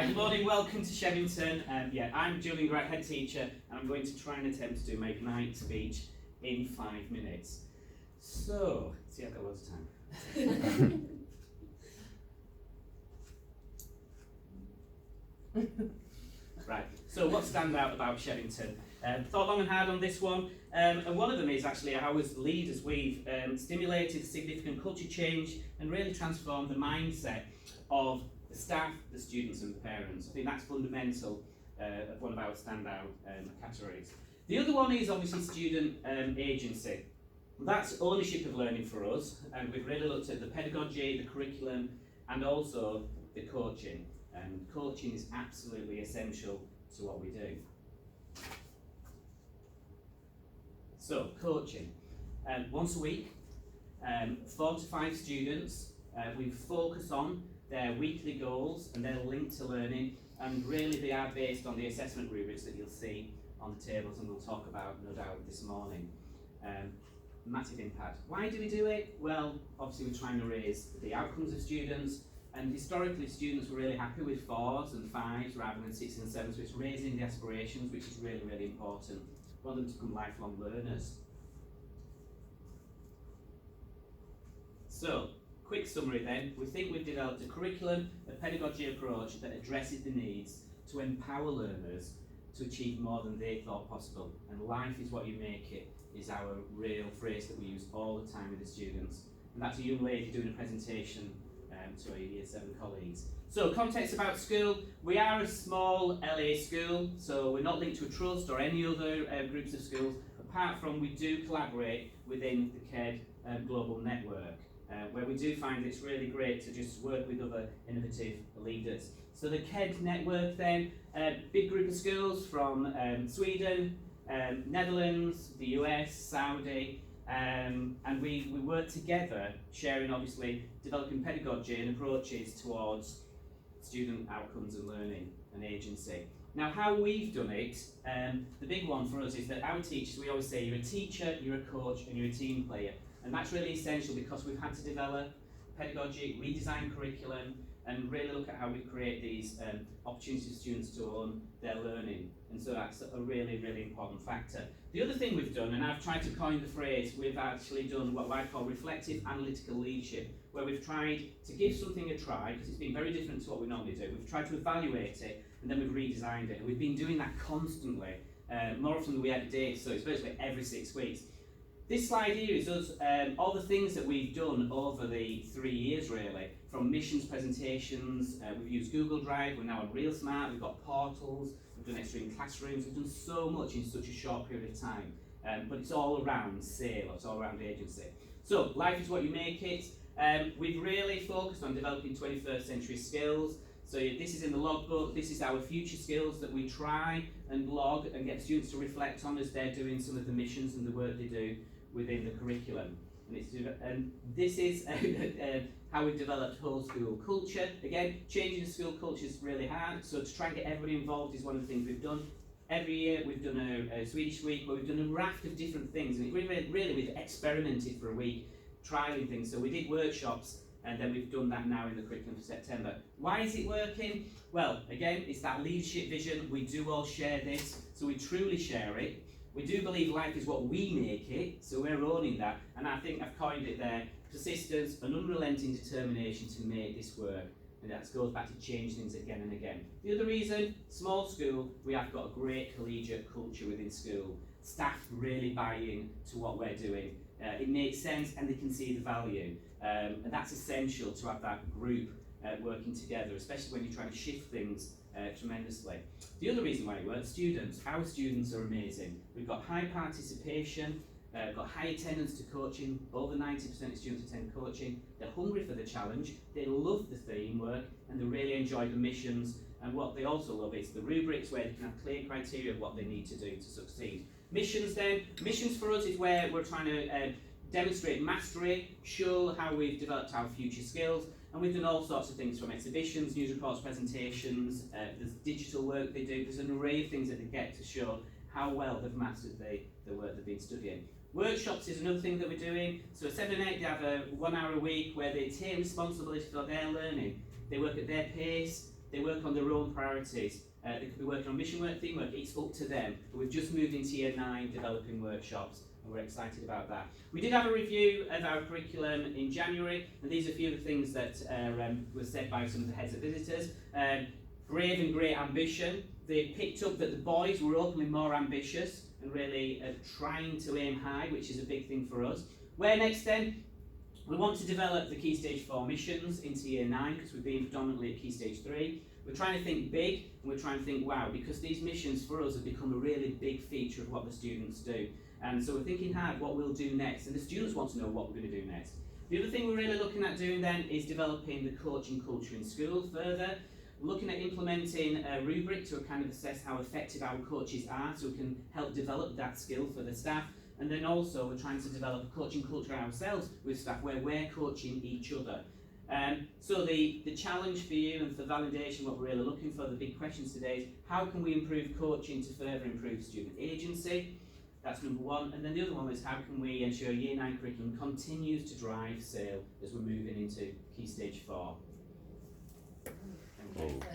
Right, good morning, welcome to Shevington. I'm Julian Grant, head teacher, and I'm going to try and attempt to do my Ignite speech in 5 minutes. So, see, I've got loads of time. Right, so what stand out about Shevington? Thought long and hard on this one, and one of them is actually how as leaders we've stimulated significant culture change and really transformed the mindset of the staff, the students and the parents. I think that's fundamental of one of our standout categories. The other one is obviously student agency. That's ownership of learning for us, and we've really looked at the pedagogy, the curriculum and also the coaching. Coaching is absolutely essential to what we do. So, coaching. Once a week, 4 to 5 students, we focus on their weekly goals and they're linked to learning, and really they are based on the assessment rubrics that you'll see on the tables and we'll talk about no doubt this morning. Massive impact. Why do we do it? Well, obviously we're trying to raise the outcomes of students, and historically students were really happy with 4s and 5s rather than 6s and 7s, so it's raising the aspirations, which is really, really important. We want them to become lifelong learners. So, quick summary then. We think we've developed a curriculum, a pedagogy approach that addresses the needs to empower learners to achieve more than they thought possible. And life is what you make it is our real phrase that we use all the time with the students. And that's a young lady doing a presentation to our Year 7 colleagues. So, context about school. We are a small LA school, so we're not linked to a trust or any other groups of schools, apart from we do collaborate within the KED global network, where we do find it's really great to just work with other innovative leaders. So the KED network then, big group of schools from Sweden, Netherlands, the US, Saudi, and we work together, sharing obviously, developing pedagogy and approaches towards student outcomes and learning and agency. Now how we've done it, the big one for us is that our teachers, we always say you're a teacher, you're a coach and you're a team player. And that's really essential because we've had to develop pedagogy, redesign curriculum and really look at how we create these opportunities for students to own their learning. And so that's a really, really important factor. The other thing we've done, and I've tried to coin the phrase, we've actually done what I call reflective analytical leadership, where we've tried to give something a try, because it's been very different to what we normally do. We've tried to evaluate it, and then we've redesigned it. And we've been doing that constantly, more often than we ever did, so it's basically every 6 weeks. This slide here is us, all the things that we've done over the 3 years really, from missions presentations, we've used Google Drive, we're now on Real Smart, we've got portals, we've done extreme classrooms, we've done so much in such a short period of time, but it's all around sale, it's all around agency. So, life is what you make it. We've really focused on developing 21st century skills. So this is in the logbook, this is our future skills that we try and log and get students to reflect on as they're doing some of the missions and the work they do within the curriculum. And this is how we've developed whole school culture. Again, changing the school culture is really hard, so to try and get everybody involved is one of the things we've done. Every year we've done a Swedish week where we've done a raft of different things, and really we've experimented for a week, trialling things. So we did workshops, and then we've done that now in the curriculum for September. Why is it working? Well, again, it's that leadership vision. We do all share this, so we truly share it. We do believe life is what we make it, so we're owning that. And I think I've coined it there, persistence, an unrelenting determination to make this work. And that goes back to change things again and again. The other reason, small school, we have got a great collegiate culture within school. Staff really buy in to what we're doing. It makes sense and they can see the value. And that's essential to have that group working together, especially when you're trying to shift things tremendously. The other reason why it works, students. Our students are amazing. We've got high participation, we've got high attendance to coaching. Over 90% of students attend coaching. They're hungry for the challenge, they love the theme work, and they really enjoy the missions. And what they also love is the rubrics, where they can have clear criteria of what they need to do to succeed. Missions then. Missions for us is where we're trying to demonstrate mastery, show how we've developed our future skills, and we've done all sorts of things from exhibitions, news reports, presentations, there's digital work they do, there's an array of things that they get to show how well they've mastered the work they've been studying. Workshops is another thing that we're doing. So at 7 and 8 they have a 1 hour a week where they take responsibility for their learning. They work at their pace, they work on their own priorities. They could be working on mission work, theme work, it's up to them. But we've just moved into Year 9 developing workshops, and we're excited about that. We did have a review of our curriculum in January, and these are a few of the things that were said by some of the heads of visitors. Brave and great ambition. They picked up that the boys were openly more ambitious and really trying to aim high, which is a big thing for us. Where next then? We want to develop the Key Stage 4 missions into Year 9 because we've been predominantly at Key Stage 3. We're trying to think big, and we're trying to think wow, because these missions for us have become a really big feature of what the students do. And so we're thinking hard what we'll do next, and the students want to know what we're going to do next. The other thing we're really looking at doing then is developing the coaching culture in school further. We're looking at implementing a rubric to kind of assess how effective our coaches are, so we can help develop that skill for the staff. And then also we're trying to develop a coaching culture ourselves with staff where we're coaching each other. So the challenge for you and for validation, what we're really looking for, the big questions today is how can we improve coaching to further improve student agency? That's number one. And then the other one is how can we ensure Year 9 curriculum continues to drive sale as we're moving into Key Stage 4. Thank you.